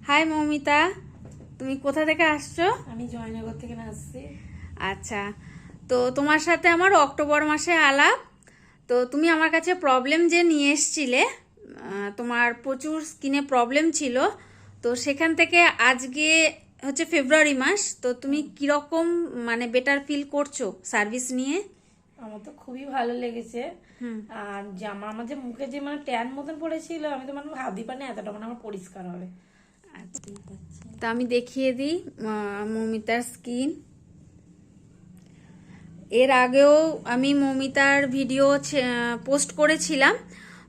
High Moumita, তুমি কোথা থেকে আসছো? আমি জয়নগর থেকে আসছি। আচ্ছা, তো তোমার সাথে আমার অক্টোবর মাসে আলাপ। তো তুমি আমার কাছে প্রবলেম যে নিয়ে এসছিলে, তোমার প্রচুর স্কিনে প্রবলেম ছিল। তো সেখান থেকে আজকে হচ্ছে ফেব্রুয়ারি মাস, তো তুমি কীরকম মানে বেটার ফিল করছো সার্ভিস নিয়ে? আমার তো খুবই ভালো লেগেছে। আর আমার যে মুখে যে ট্যান মতন পড়েছিল, আমি তো ভাবতেই পারিনি এতটা আমার পরিষ্কার হবে। আচ্ছা, তো আমি দেখিয়ে দিই মৌমিতার স্কিন। এর আগেও আমি মৌমিতার ভিডিও পোস্ট করেছিলাম,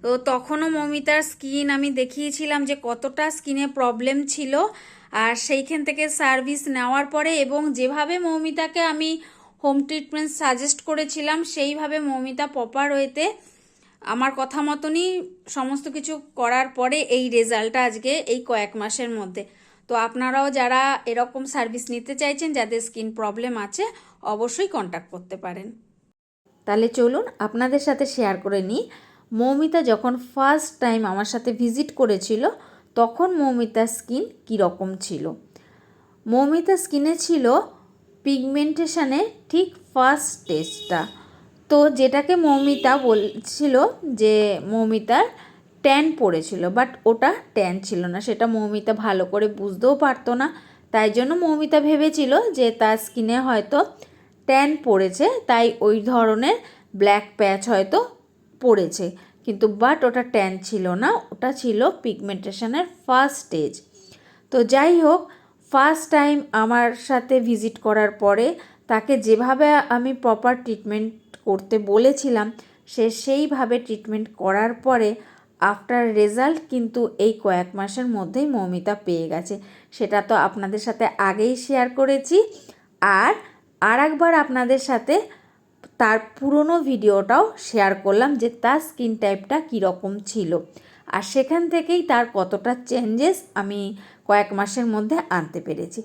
তো তখনও মৌমিতার স্কিন আমি দেখিয়েছিলাম যে কতটা স্কিনে প্রবলেম ছিল। আর সেইখান থেকে সার্ভিস নেওয়ার পরে এবং যেভাবে মৌমিতাকে আমি হোম ট্রিটমেন্ট সাজেস্ট করেছিলাম সেইভাবে মৌমিতা প্রপার ওয়েতে আমার কথা মতনই সমস্ত কিছু করার পরে এই রেজাল্টটা আজকে এই কয়েক মাসের মধ্যে। তো আপনারাও যারা এরকম সার্ভিস নিতে চাইছেন, যাদের স্কিন প্রবলেম আছে, অবশ্যই কন্ট্যাক্ট করতে পারেন। তাহলে চলুন আপনাদের সাথে শেয়ার করে নিই মৌমিতা যখন ফার্স্ট টাইম আমার সাথে ভিজিট করেছিল তখন মৌমিতার স্কিন কীরকম ছিল। মৌমিতার স্কিনে ছিল পিগমেন্টেশনের ঠিক ফার্স্ট স্টেজটা, তো যেটাকে মৌমিতা বলছিল যে মৌমিতার ট্যান পড়েছিল, বাট ওটা ট্যান ছিল না, সেটা মৌমিতা ভালো করে বুঝতেও পারতো না। তাই জন্য মৌমিতা ভেবেছিল যে তার স্কিনে হয়তো ট্যান পড়েছে, তাই ওই ধরনের ব্ল্যাক প্যাচ হয়তো পড়েছে, কিন্তু বাট ওটা ট্যান ছিল না, ওটা ছিল পিগমেন্টেশনের ফার্স্ট স্টেজ। তো যাই হোক, ফার্স্ট টাইম আমার সাথে ভিজিট করার পরে তাকে যেভাবে আমি প্রপার ট্রিটমেন্ট করতে বলেছিলাম সে সেইভাবে ট্রিটমেন্ট করার পরে আফটার রেজাল্ট কিন্তু এই কয়েক মাসের মধ্যেই মৌমিতা পেয়ে গেছে। সেটা তো আপনাদের সাথে আগেই শেয়ার করেছি, আর একবার আপনাদের সাথে তার পুরনো ভিডিওটাও শেয়ার করলাম যে তার স্কিন টাইপটা কীরকম ছিল, আর সেখান থেকেই তার কতটা চেঞ্জেস আমি কয়েক মাসের মধ্যে আনতে পেরেছি।